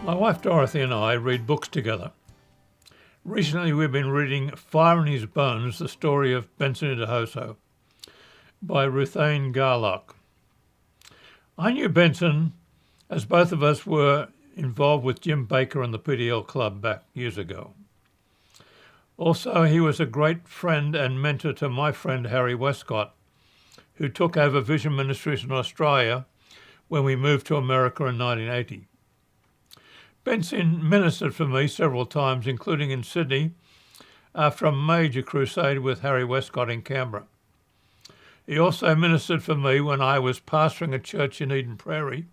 My wife Dorothy and I read books together. Recently we've been reading Fire in His Bones, the story of Benson Idahoso by Ruthane Garlock. I knew Benson as both of us were involved with Jim Baker and the PDL Club back years ago. Also, he was a great friend and mentor to my friend Harry Westcott, who took over Vision Ministries in Australia when we moved to America in 1980. Benson ministered for me several times, including in Sydney, after a major crusade with Harry Westcott in Canberra. He also ministered for me when I was pastoring a church in Eden Prairie,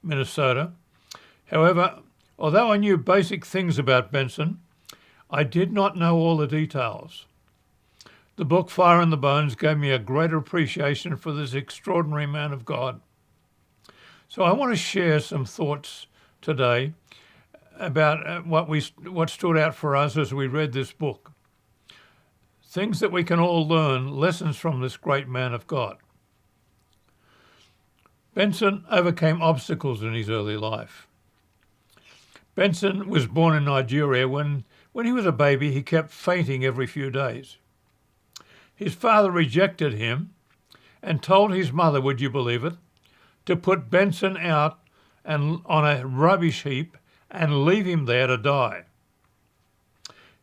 Minnesota. However, although I knew basic things about Benson, I did not know all the details. The book Fire in the Bones gave me a greater appreciation for this extraordinary man of God. So I want to share some thoughts today about what stood out for us as we read this book. Things that we can all learn, lessons from this great man of God. Benson overcame obstacles in his early life. Benson was born in Nigeria. When he was a baby, he kept fainting every few days. His father rejected him and told his mother, would you believe it, to put Benson out and on a rubbish heap and leave him there to die.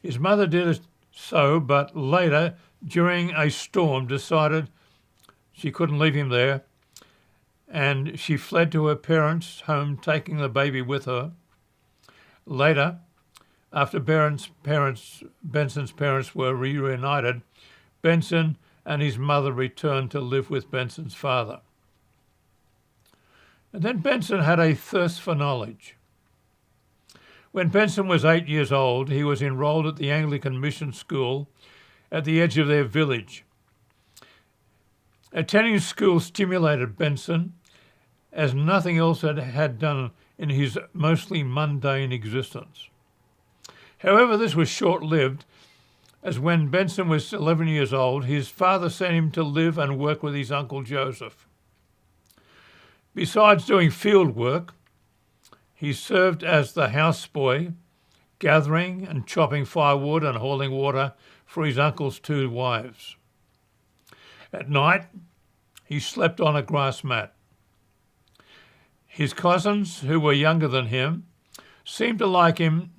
His mother did so, but later, during a storm, decided she couldn't leave him there, and she fled to her parents' home, taking the baby with her. Later, after Benson's parents were reunited, Benson and his mother returned to live with Benson's father. And then Benson had a thirst for knowledge. When Benson was 8 years old, he was enrolled at the Anglican mission school at the edge of their village. Attending school stimulated Benson as nothing else had done in his mostly mundane existence. However, this was short-lived, as when Benson was 11 years old, his father sent him to live and work with his uncle Joseph. Besides doing field work, he served as the houseboy, gathering and chopping firewood and hauling water for his uncle's 2 wives. At night, he slept on a grass mat. His cousins, who were younger than him, seemed to like him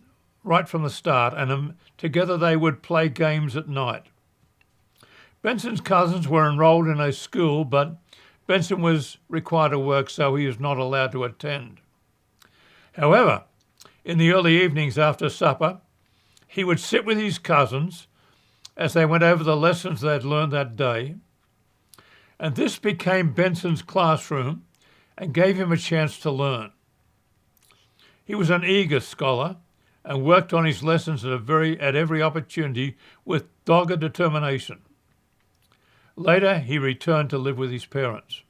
right from the start, and together they would play games at night. Benson's cousins were enrolled in a school, but Benson was required to work, so he was not allowed to attend. However, in the early evenings after supper, he would sit with his cousins as they went over the lessons they had learned that day, and this became Benson's classroom and gave him a chance to learn. He was an eager scholar and worked on his lessons at every opportunity with dogged determination. Later, he returned to live with his parents.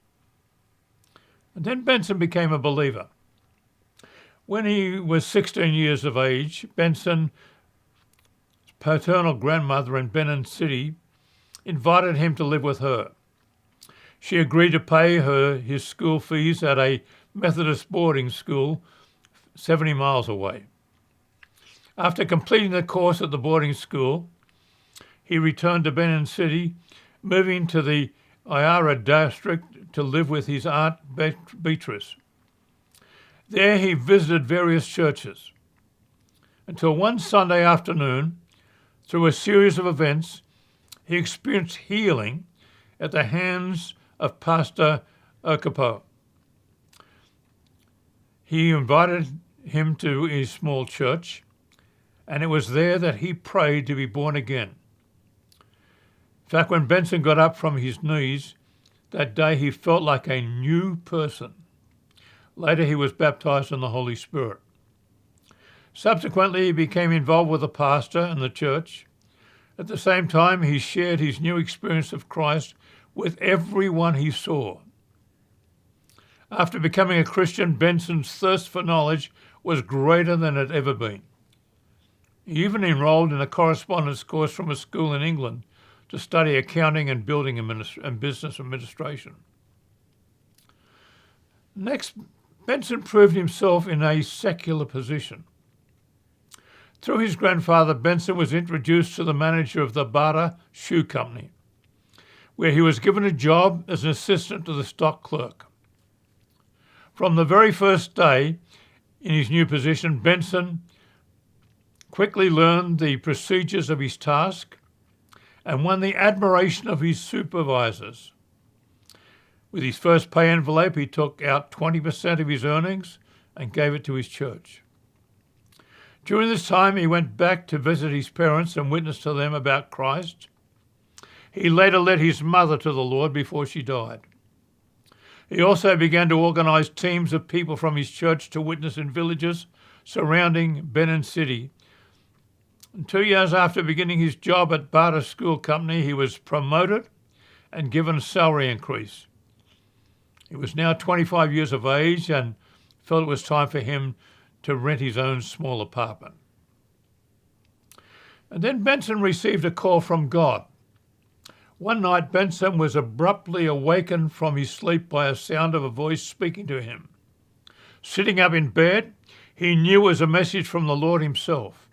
And then Benson became a believer. When he was 16 years of age, Benson's paternal grandmother in Benin City invited him to live with her. She agreed to pay his school fees at a Methodist boarding school 70 miles away. After completing the course at the boarding school, he returned to Benin City, moving to the Iara district to live with his aunt Beatrice. There he visited various churches until one Sunday afternoon, through a series of events, he experienced healing at the hands of Pastor Okapo. He invited him to his small church, and it was there that he prayed to be born again. In fact, when Benson got up from his knees that day, he felt like a new person. Later, he was baptized in the Holy Spirit. Subsequently, he became involved with the pastor and the church. At the same time, he shared his new experience of Christ with everyone he saw. After becoming a Christian, Benson's thirst for knowledge was greater than it had ever been. He even enrolled in a correspondence course from a school in England to study accounting and business administration. Next, Benson proved himself in a secular position. Through his grandfather, Benson was introduced to the manager of the Bata Shoe Company, where he was given a job as an assistant to the stock clerk. From the very first day in his new position, Benson quickly learned the procedures of his task and won the admiration of his supervisors. With his first pay envelope, he took out 20% of his earnings and gave it to his church. During this time, he went back to visit his parents and witness to them about Christ. He later led his mother to the Lord before she died. He also began to organize teams of people from his church to witness in villages surrounding Benin City. And 2 years after beginning his job at Bata School Company, he was promoted and given a salary increase. He was now 25 years of age and felt it was time for him to rent his own small apartment. And then Benson received a call from God. One night, Benson was abruptly awakened from his sleep by a sound of a voice speaking to him. Sitting up in bed, he knew it was a message from the Lord himself.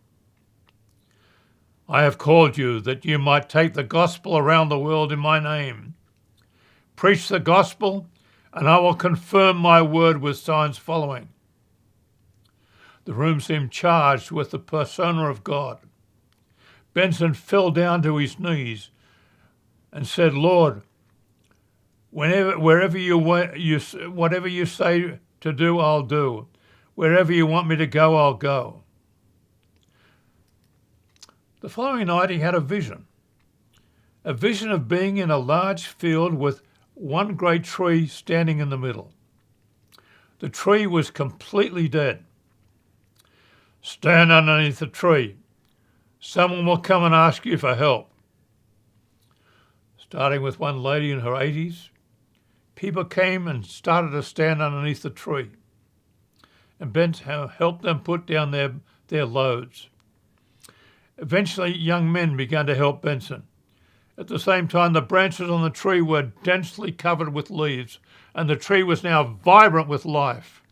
I have called you that you might take the gospel around the world in my name. Preach the gospel, and I will confirm my word with signs following. The room seemed charged with the persona of God. Benson fell down to his knees and said, Lord, whatever you say to do, I'll do. Wherever you want me to go, I'll go. The following night he had a vision of being in a large field with one great tree standing in the middle. The tree was completely dead. Stand underneath the tree. Someone will come and ask you for help. Starting with one lady in her 80s, people came and started to stand underneath the tree. And Benson helped them put down their loads. Eventually, young men began to help Benson. At the same time, the branches on the tree were densely covered with leaves, and the tree was now vibrant with life.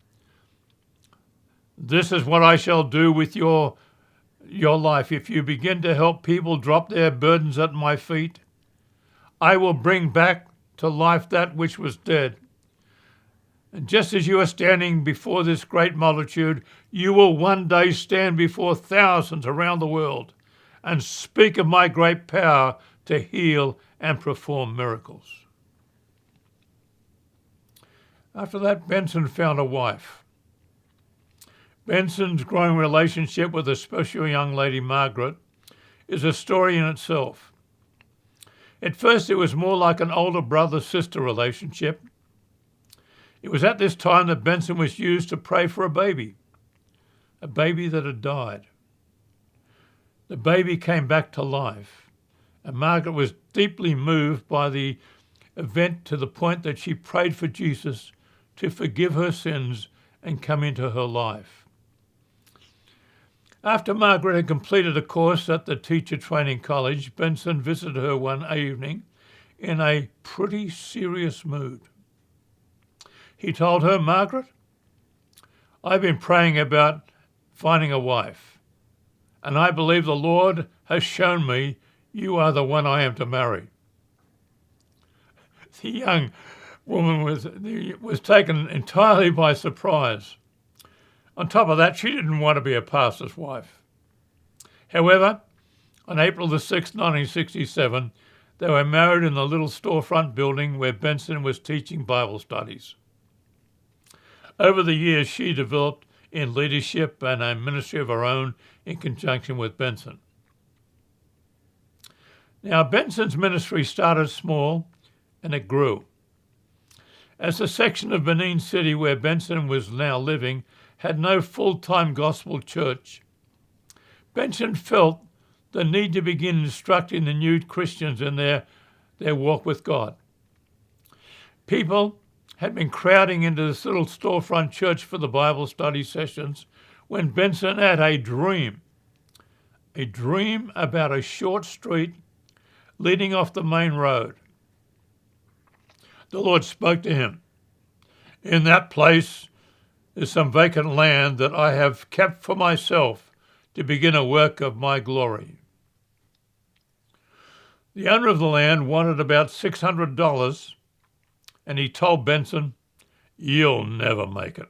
This is what I shall do with your life. If you begin to help people drop their burdens at my feet, I will bring back to life that which was dead. And just as you are standing before this great multitude, you will one day stand before thousands around the world and speak of my great power to heal and perform miracles. After that, Benson found a wife. Benson's growing relationship with a special young lady, Margaret, is a story in itself. At first, it was more like an older brother-sister relationship. It was at this time that Benson was used to pray for a baby that had died. The baby came back to life, and Margaret was deeply moved by the event to the point that she prayed for Jesus to forgive her sins and come into her life. After Margaret had completed a course at the teacher training college, Benson visited her one evening in a pretty serious mood. He told her, Margaret, I've been praying about finding a wife, and I believe the Lord has shown me you are the one I am to marry. The young woman was taken entirely by surprise. On top of that, she didn't want to be a pastor's wife. However, on April the 6th, 1967, they were married in the little storefront building where Benson was teaching Bible studies. Over the years, she developed in leadership and a ministry of her own in conjunction with Benson. Now, Benson's ministry started small and it grew. As the section of Benin City where Benson was now living had no full-time gospel church, Benson felt the need to begin instructing the new Christians in their walk with God. People had been crowding into this little storefront church for the Bible study sessions when Benson had a dream about a short street leading off the main road. The Lord spoke to him. In that place, is some vacant land that I have kept for myself to begin a work of my glory. The owner of the land wanted about $600, and he told Benson, "You'll never make it."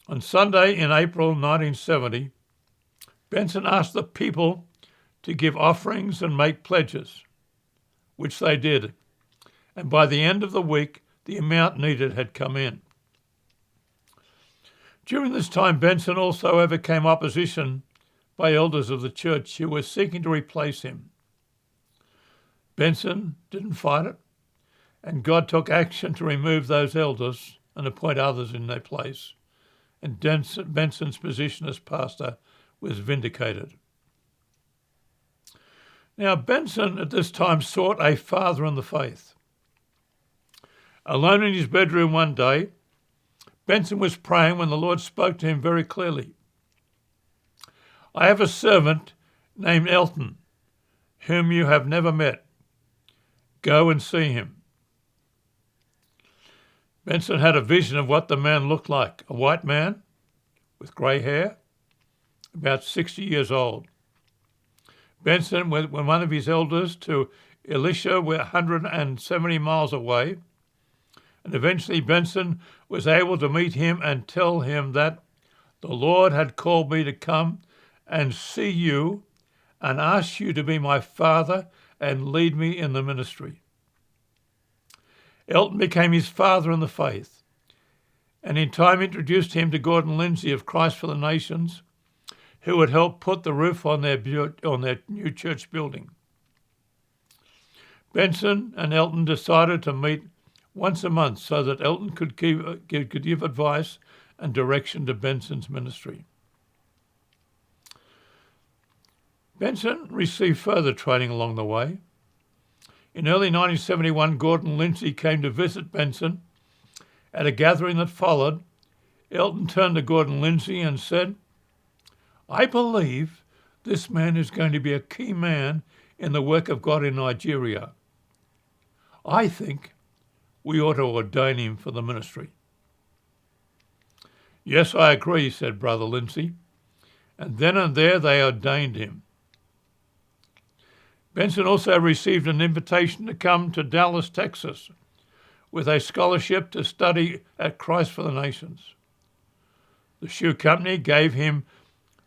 On Sunday in April 1970, Benson asked the people to give offerings and make pledges, which they did, and by the end of the week, the amount needed had come in. During this time, Benson also overcame opposition by elders of the church who were seeking to replace him. Benson didn't fight it, and God took action to remove those elders and appoint others in their place, and Benson's position as pastor was vindicated. Now, Benson at this time sought a father in the faith. Alone in his bedroom one day, Benson was praying when the Lord spoke to him very clearly. "I have a servant named Elton, whom you have never met. Go and see him." Benson had a vision of what the man looked like, a white man with grey hair, about 60 years old. Benson went with one of his elders to Elisha, 170 miles away, and eventually Benson was able to meet him and tell him that the Lord had called me to come and see you and ask you to be my father and lead me in the ministry. Elton became his father in the faith, and in time introduced him to Gordon Lindsay of Christ for the Nations, who would help put the roof on their new church building. Benson and Elton decided to meet once a month so that Elton could give advice and direction to Benson's ministry. Benson received further training along the way. In early 1971, Gordon Lindsay came to visit Benson. At a gathering that followed, Elton turned to Gordon Lindsay and said, "I believe this man is going to be a key man in the work of God in Nigeria. I think we ought to ordain him for the ministry." "Yes, I agree," said Brother Lindsay, and then and there they ordained him. Benson also received an invitation to come to Dallas, Texas, with a scholarship to study at Christ for the Nations. The shoe company gave him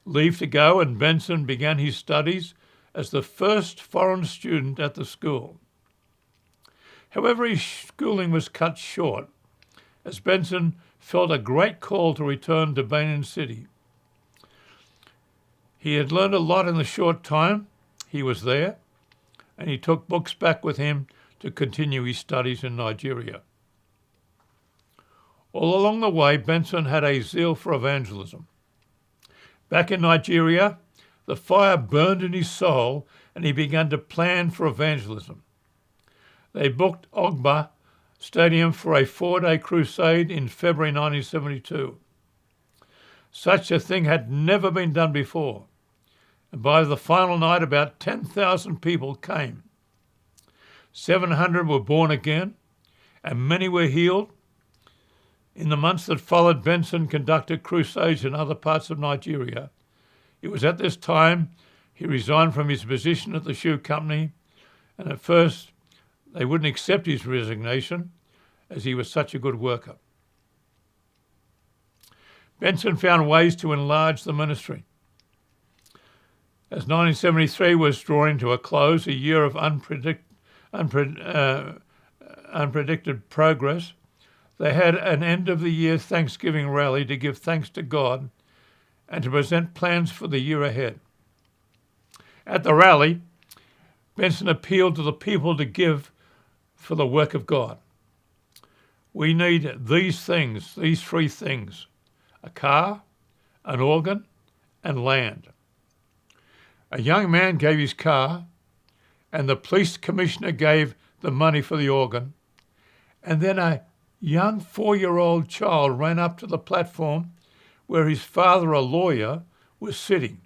leave to go, and Benson began his studies as the first foreign student at the school. However, his schooling was cut short as Benson felt a great call to return to Benin City. He had learned a lot in the short time he was there, and he took books back with him to continue his studies in Nigeria. All along the way, Benson had a zeal for evangelism. Back in Nigeria, the fire burned in his soul, and he began to plan for evangelism. They booked Ogba Stadium for a 4-day crusade in February 1972. Such a thing had never been done before, and by the final night about 10,000 people came. 700 were born again, and many were healed. In the months that followed, Benson conducted crusades in other parts of Nigeria. It was at this time he resigned from his position at the shoe company, and at first they wouldn't accept his resignation as he was such a good worker. Benson found ways to enlarge the ministry. As 1973 was drawing to a close, a year of unpredicted progress, they had an end-of-the-year Thanksgiving rally to give thanks to God and to present plans for the year ahead. At the rally, Benson appealed to the people to give for the work of God. "We need these things, these 3 things, a car, an organ, and land." A young man gave his car, and the police commissioner gave the money for the organ, and then a young 4-year-old child ran up to the platform where his father, a lawyer, was sitting.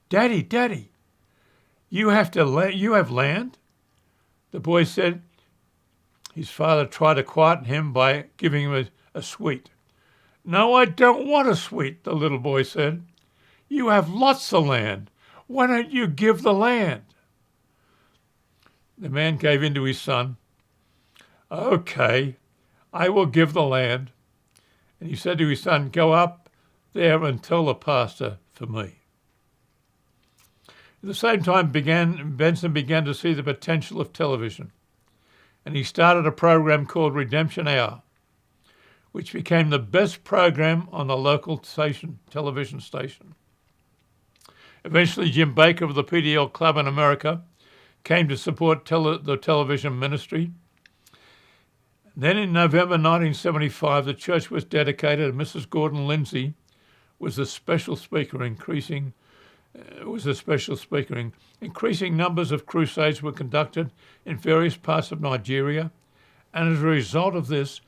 "Daddy, Daddy, you have land?" The boy said. His father tried to quieten him by giving him a sweet. "No, I don't want a sweet," the little boy said. "You have lots of land. Why don't you give the land?" The man gave in to his son. "Okay, I will give the land." And he said to his son, "Go up there and tell the pastor for me." At the same time, Benson began to see the potential of television, and he started a program called Redemption Hour, which became the best program on the local television station. Eventually, Jim Baker of the PDL Club in America came to support the television ministry. Then in November 1975, the church was dedicated, and Mrs. Gordon Lindsay was the special speaker. Increasing numbers of crusades were conducted in various parts of Nigeria, and as a result of this,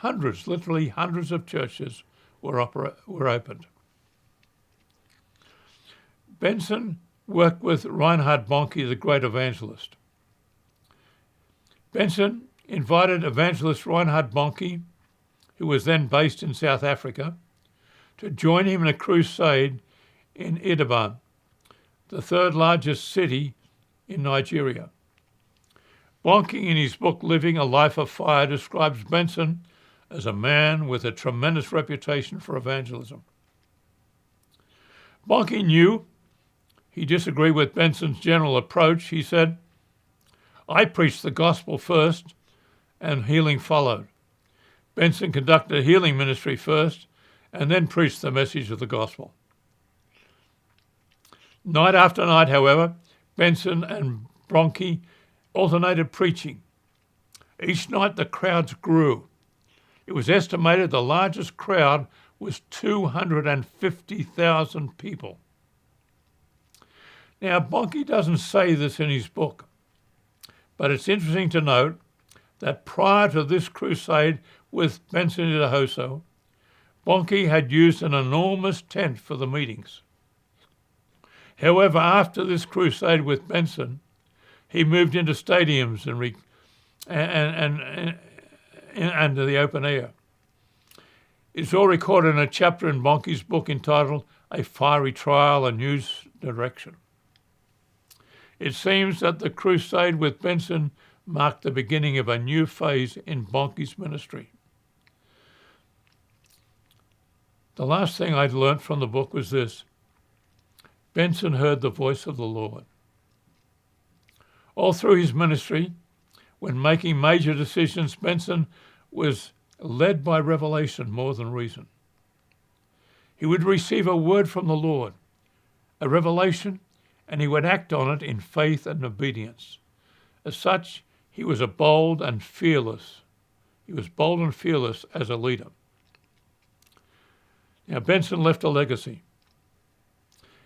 literally hundreds of churches were opened. Benson worked with Reinhard Bonnke, the great evangelist. Benson invited evangelist Reinhard Bonnke, who was then based in South Africa, to join him in a crusade in Ibadan, the third largest city in Nigeria. Bonnke, in his book Living a Life of Fire, describes Benson as a man with a tremendous reputation for evangelism. Bonnke knew he disagreed with Benson's general approach. He said, "I preached the gospel first and healing followed. Benson conducted a healing ministry first and then preached the message of the gospel." Night after night, however, Benson and Bonnke alternated preaching. Each night the crowds grew. It was estimated the largest crowd was 250,000 people. Now, Bonnke doesn't say this in his book, but it's interesting to note that prior to this crusade with Benson Idahoso, Bonnke had used an enormous tent for the meetings. However, after this crusade with Benson, he moved into stadiums and to the open air. It's all recorded in a chapter in Bonnke's book entitled A Fiery Trial, A New Direction. It seems that the crusade with Benson marked the beginning of a new phase in Bonnke's ministry. The last thing I'd learnt from the book was this: Benson heard the voice of the Lord. All through his ministry, when making major decisions, Benson was led by revelation more than reason. He would receive a word from the Lord, a revelation, and he would act on it in faith and obedience. As such, he was bold and fearless. He was bold and fearless as a leader. Now, Benson left a legacy.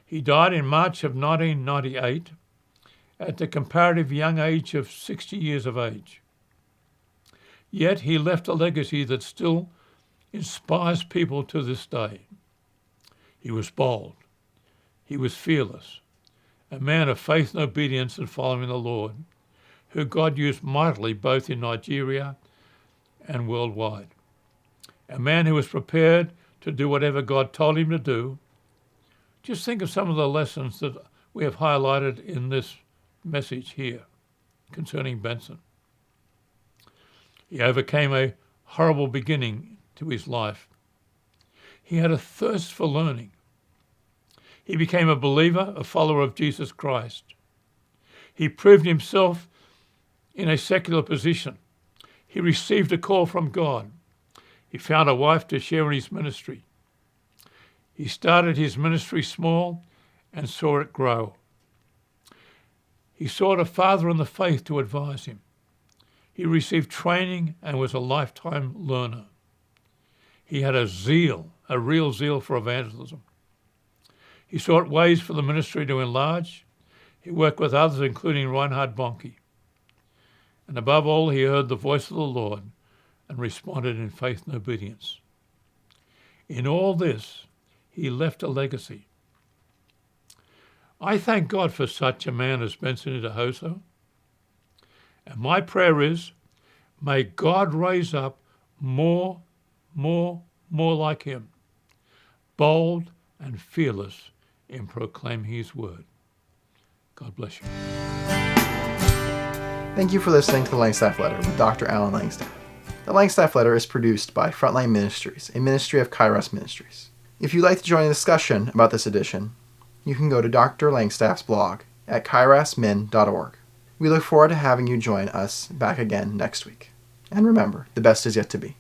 He died in March of 1998 at the comparative young age of 60 years of age. Yet he left a legacy that still inspires people to this day. He was bold. He was fearless, a man of faith and obedience and following the Lord, who God used mightily both in Nigeria and worldwide. A man who was prepared to do whatever God told him to do. Just think of some of the lessons that we have highlighted in this message here concerning Benson. He overcame a horrible beginning to his life. He had a thirst for learning. He became a believer, a follower of Jesus Christ. He proved himself in a secular position. He received a call from God. He found a wife to share in his ministry. He started his ministry small and saw it grow. He sought a father in the faith to advise him. He received training and was a lifetime learner. He had a real zeal for evangelism. He sought ways for the ministry to enlarge. He worked with others, including Reinhard Bonnke. And above all, he heard the voice of the Lord and responded in faith and obedience. In all this, he left a legacy. I thank God for such a man as Benson Idahoso. And my prayer is, may God raise up more more like him, bold and fearless in proclaiming his word. God bless you. Thank you for listening to the Langstaff Letter with Dr. Alan Langstaff. The Langstaff Letter is produced by Frontline Ministries, a ministry of Kairos Ministries. If you'd like to join a discussion about this edition, you can go to Dr. Langstaff's blog at kairosmin.org. We look forward to having you join us back again next week. And remember, the best is yet to be.